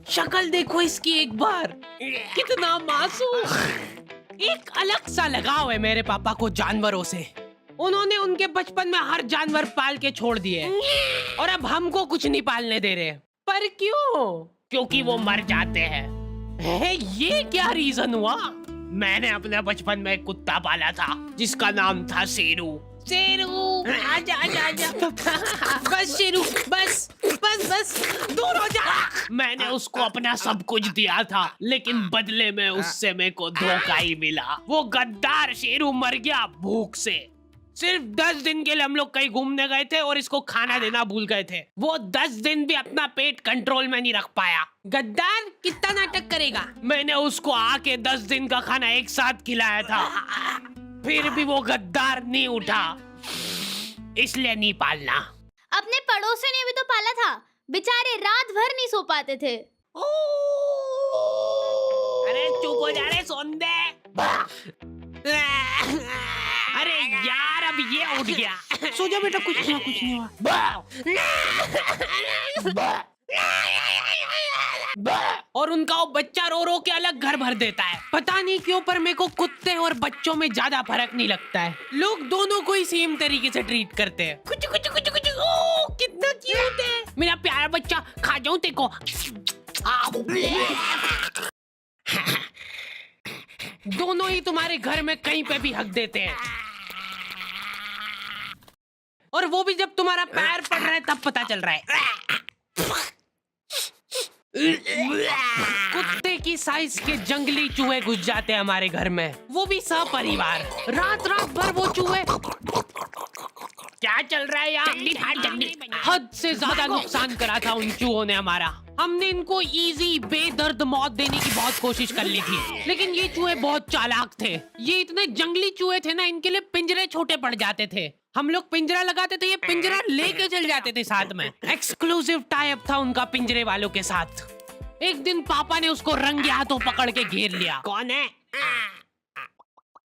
शक्ल देखो इसकी एक बार, कितना मासूम। एक अलग सा लगाव है मेरे पापा को जानवरों से। उन्होंने उनके बचपन में हर जानवर पाल के छोड़ दिए और अब हमको कुछ नहीं पालने दे रहे। पर क्यों? क्योंकि वो मर जाते हैं। ये क्या रीजन हुआ? मैंने अपने बचपन में एक कुत्ता पाला था जिसका नाम था शेरू। शेरू आजा आजा आजा। बस शेरू, बस बस बस, दूर हो जा। मैंने उसको अपना सब कुछ दिया था, लेकिन बदले में उससे मेरे को धोखा ही मिला। वो गद्दार शेरू मर गया भूख से। सिर्फ 10 दिन के लिए हम लोग कहीं घूमने गए थे और इसको खाना देना भूल गए थे। वो 10 दिन भी अपना पेट कंट्रोल में नहीं रख पाया। गद्दार कितना नाटक करेगा। मैंने उसको आके 10 दिन का खाना एक साथ खिलाया था, फिर भी वो गद्दार नहीं उठा। इसलिए नहीं पालना। अपने पड़ोसी ने भी तो पाला था, बेचारे रात भर नहीं सो पाते थे। अरे चुप हो जा रे सोंदे। अरे यार अब ये उठ गया। सो जा बेटा, कुछ नहीं हुआ। और उनका वो बच्चा रो रो के अलग घर भर देता है। पता नहीं क्यों, पर मेरे को कुत्ते और बच्चों में ज्यादा फर्क नहीं लगता है। लोग दोनों को ही सेम तरीके से ट्रीट करते हैं। कुछ कुछ कुछ कुछ। ओ कितना क्यूट है मेरा प्यारा बच्चा। खा जाऊं तेको। दोनों ही तुम्हारे घर में कहीं पे भी हक देते हैं, और वो भी जब तुम्हारा पैर पड़ रहा है तब पता चल रहा है। कुत्ते की साइज के जंगली चूहे घुस जाते हैं हमारे घर में, वो भी सपरिवार। रात रात भर वो चूहे। क्या चल रहा है यार? हद से ज्यादा नुकसान करा था उन चूहों ने हमारा। हमने इनको इजी बेदर्द मौत देने की बहुत कोशिश कर ली थी, लेकिन ये चूहे बहुत चालाक थे। ये इतने जंगली चूहे थे ना, इनके लिए पिंजरे छोटे पड़ जाते थे। हम लोग पिंजरा लगाते थे, ये पिंजरा लेके चल जाते थे साथ में। एक्सक्लूसिव टाई अप था उनका पिंजरे वालों के साथ। एक दिन पापा ने उसको रंगे हाथों पकड़ के घेर लिया। कौन है?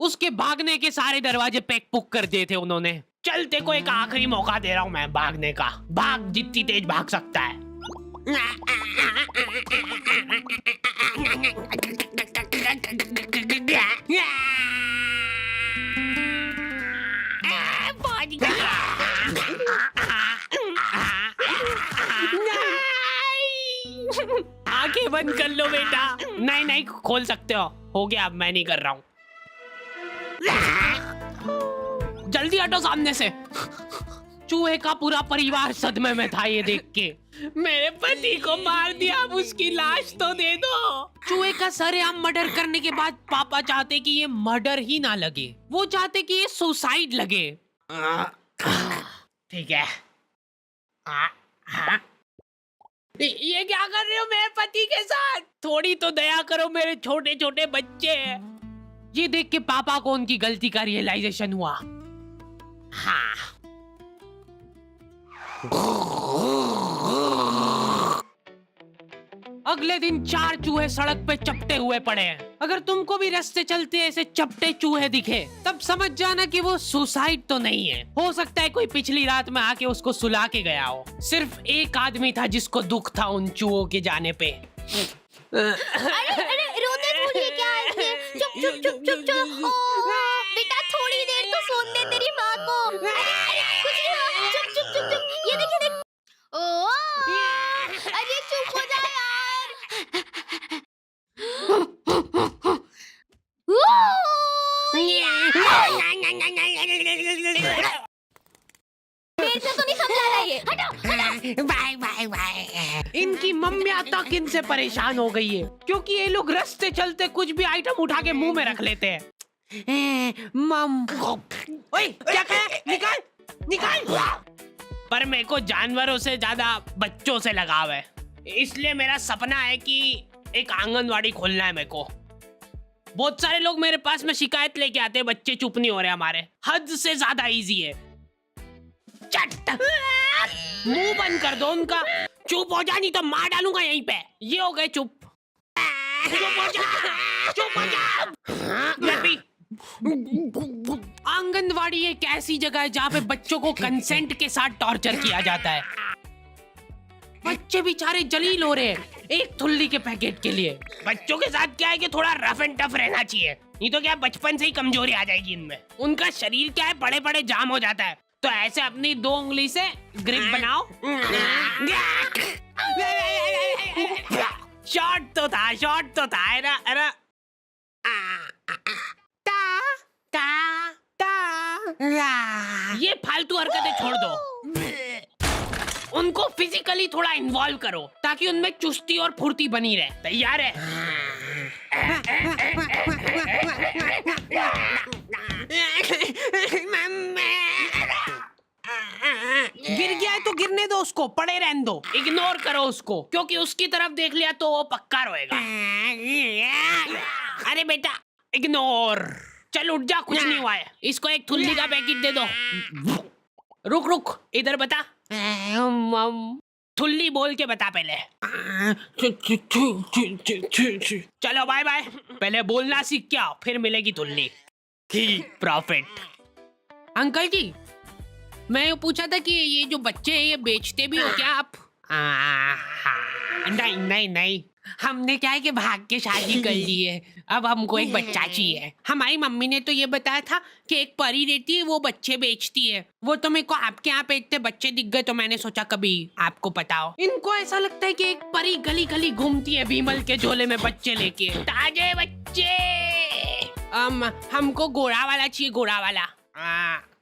उसके भागने के सारे दरवाजे पैक पुक कर दिए थे उन्होंने। चलते को एक आखिरी मौका दे रहा हूँ मैं भागने का। भाग, जितनी तेज भाग सकता है। आंखें बंद कर लो बेटा। नहीं खोल सकते हो गया। अब मैं नहीं कर रहा हूँ। जल्दी हटो सामने से। चूहे का पूरा परिवार सदमे में था ये देख के। मेरे पति को मार दिया, अब उसकी लाश तो दे दो। चूहे का सरेआम मर्डर करने के बाद पापा चाहते कि ये मर्डर ही ना लगे, वो चाहते कि ये सुसाइड लगे। ठीक है। ये क्या कर रहे हो मेरे पति के साथ? थोड़ी तो दया करो, मेरे छोटे छोटे बच्चे हैं। ये देख के पापा को उनकी गलती का रियलाइजेशन हुआ। हाँ। अगले दिन 4 चूहे सड़क पे चपटे हुए पड़े हैं। अगर तुमको भी रास्ते चलते ऐसे चपटे चूहे दिखे, तब समझ जाना कि वो सुसाइड तो नहीं है। हो सकता है कोई पिछली रात में आके उसको सुला के गया हो। सिर्फ एक आदमी था जिसको दुख था उन चूहों के जाने पे। अरे रोते थोड़ी क्या है? चुप। बेटा थोड़ी देर तो सोने दे तेरी माँ को। कुछ नहीं हुआ। चुप। ये देख। अरे चुप हो जा यार। मेरे से तो नहीं समझा रहा ये। हटो। बाय। इनकी मम्मियाँ तक इनसे परेशान हो गई है, क्योंकि ये लोग रास्ते चलते कुछ भी आइटम उठा के मुंह में रख लेते हैं। ओए, क्या कहा? निकाल। पर मेरे को जानवरों से ज्यादा बच्चों से लगाव है, इसलिए मेरा सपना है कि एक आंगनवाड़ी खोलना है मेरे को। बहुत सारे लोग मेरे पास में शिकायत लेके आते हैं, बच्चे चुप नहीं हो रहे हमारे। हद से ज्यादा इजी है। चट, मुंह बंद कर दो उनका। चुप हो जा, नहीं तो मार डालूंगा यहीं पे। ये हो गए चुप। चुप हो जा। आंगनवाड़ी एक ऐसी जगह है जहाँ पे बच्चों को कंसेंट के साथ टॉर्चर किया जाता है। बच्चे बेचारे जलील हो रहे हैं एक थुल्ली के पैकेट के लिए। बच्चों के साथ क्या है कि थोड़ा रफ एंड टफ रहना चाहिए, नहीं तो क्या बचपन से ही कमजोरी आ जाएगी इनमें। उनका शरीर क्या है बड़े बड़े जाम हो जाता है, तो ऐसे अपनी 2 उंगली से ग्रिप बनाओ। शॉट तो था अरे ये फालतू हरकतें छोड़ दो, उनको फिजिकली थोड़ा इन्वॉल्व करो ताकि उनमें चुस्ती और फुर्ती बनी रहे। तैयार है? गिर गया है तो गिरने दो उसको, पड़े रहने दो, इग्नोर करो उसको, क्योंकि उसकी तरफ देख लिया तो वो पक्का रोएगा। अरे बेटा इग्नोर, चल उठ जा, कुछ नहीं हुआ है। इसको एक थुल्ली का पैकेट दे दो। रुक इधर बता, थुल्ली बोल के बता पहले। चलो बाय बाय, पहले बोलना सीख के आओ, फिर मिलेगी थुल्ली। ठीक प्रॉफिट। अंकल जी, मैं पूछा था कि ये जो बच्चे हैं ये बेचते भी हो क्या आप? नहीं, हमने क्या है कि भाग के शादी कर ली है, अब हमको एक बच्चा चाहिए। हमारी मम्मी ने तो ये बताया था कि एक परी रहती है वो बच्चे बेचती है। वो तो मेरे को आपके यहाँ पे इतने बच्चे दिख गए तो मैंने सोचा कभी आपको पता हो। इनको ऐसा लगता है कि एक परी गली गली घूमती है बीमल के झोले में बच्चे लेके, ताजे बच्चे। हमको गोरा वाला चाहिए, गोरा वाला।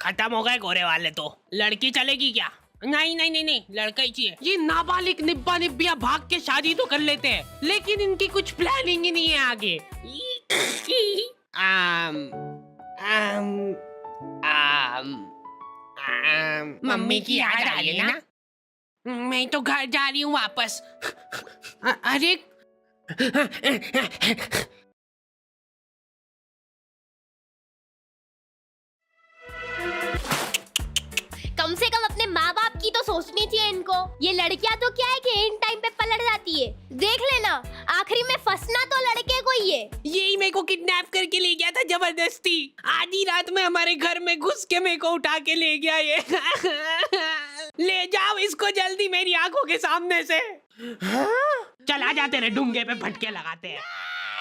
खत्म हो गए गोरे वाले तो। लड़की चलेगी क्या? नहीं, लड़का ही चाहिए। ये नाबालिग निब्बा निब्बिया भाग के शादी तो कर लेते हैं, लेकिन इनकी कुछ प्लानिंग ही नहीं है आगे। मम्मी की याद आ रही है ना? मैं तो घर जा रही हूँ वापस। अरे कम से कम अपने माँ बाप की तो सोचनी चाहिए इनको। ये लड़कियां तो क्या है कि इन टाइम पे पलट जाती है। देख लेना, आखिरी में फंसना तो लड़के को ही है। यही मेरे को किडनैप करके ले गया था जबरदस्ती। आधी रात में हमारे घर में घुस के मेरे को उठा के ले गया ये। ले जाओ इसको जल्दी मेरी आंखों के सामने से। चला जाते रहे, डूंगे पे फटके लगाते हैं।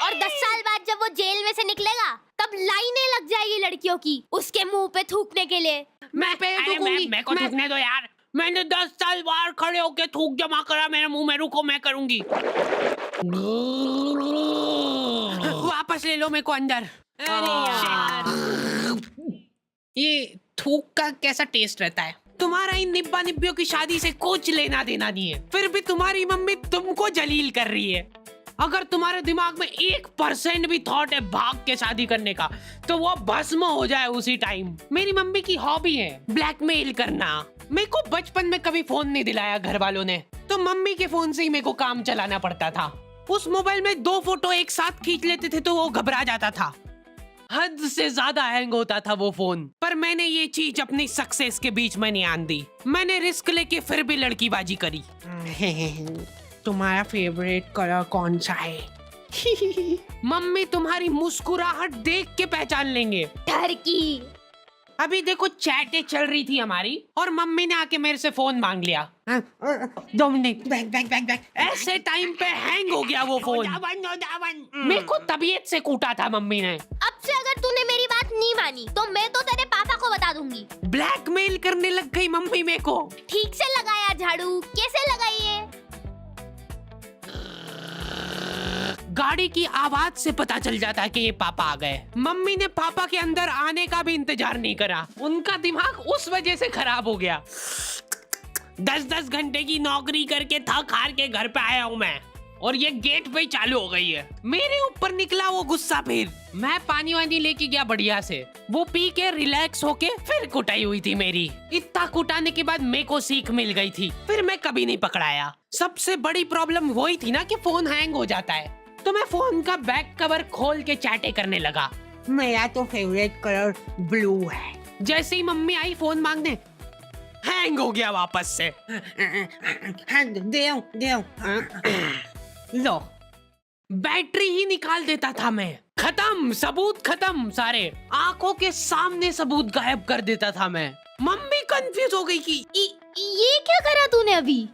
और 10 साल बाद जब वो जेल में से निकलेगा तब लाइनें लग जाएगी लड़कियों की उसके मुंह पे थूकने के लिए। मैं को थूकने दो यार, मैंने 10 साल बाहर खड़े होके थूक जमा करा मेरे मुंह में। रुको मैं करूंगी। वापस ले लो मेरे को अंदर। अरे यार, ये थूक का कैसा टेस्ट रहता है? तुम्हारा इन निब्बा निब्बियों की शादी से कुछ लेना देना नहीं है, फिर भी तुम्हारी मम्मी तुमको जलील कर रही है। अगर तुम्हारे दिमाग में 1% भी थॉट है भाग के शादी करने का, तो वो भस्म हो जाए उसी टाइम। मेरी मम्मी की हॉबी है ब्लैकमेल करना। मेरे को बचपन में कभी फोन नहीं दिलाया घर वालों ने, तो मम्मी के फोन से ही मेरे को काम चलाना पड़ता था। उस मोबाइल में 2 फोटो एक साथ खींच लेते थे तो वो घबरा जाता था। हद से ज्यादा हैंग होता था वो फोन। पर मैंने ये चीज अपनी सक्सेस के बीच में नहीं आन दी। मैंने रिस्क लेके फिर भी लड़कीबाजी करी। तुम्हारा फेवरेट कलर कौन सा है? मम्मी तुम्हारी मुस्कुराहट देख के पहचान लेंगे। टर्की। अभी देखो चैटें चल रही थी हमारी और मम्मी ने आके मेरे से फोन मांग लिया। 2 मिनट बैक। ऐसे टाइम पे हैंग हो गया वो फोन। मेरे को तबीयत से कूटा था मम्मी ने। अब से अगर तूने मेरी बात नहीं मानी तो मैं तो तेरे पापा को बता दूंगी। ब्लैकमेल करने लग गई मम्मी मेरे को। ठीक से लगाया झाड़ू? कैसे लगाई है? गाड़ी की आवाज से पता चल जाता है कि ये पापा आ गए। मम्मी ने पापा के अंदर आने का भी इंतजार नहीं करा। उनका दिमाग उस वजह से खराब हो गया। 10-10 घंटे की नौकरी करके थक हार के घर पे आया हूँ मैं, और ये गेट पे ही चालू हो गई है। मेरे ऊपर निकला वो गुस्सा। फिर मैं पानी वानी लेके गया बढ़िया से, वो पी के रिलैक्स होके फिर कुटाई हुई थी मेरी। इतना कुटाने के बाद मेरे को सीख मिल गई थी, फिर मैं कभी नहीं पकड़ाया। सबसे बड़ी प्रॉब्लम वही थी ना कि फोन हैंग हो जाता है, तो मैं फोन का बैक कवर खोल के चैटे करने लगा। मेरा तो फेवरेट कलर ब्लू है। जैसे ही मम्मी आई फोन मांगने, हैंग हो गया वापस से। दे लो, बैटरी ही निकाल देता था मैं। खत्म, सबूत खत्म सारे। आंखों के सामने सबूत गायब कर देता था मैं। मम्मी कंफ्यूज हो गई कि ये क्या करा तूने अभी?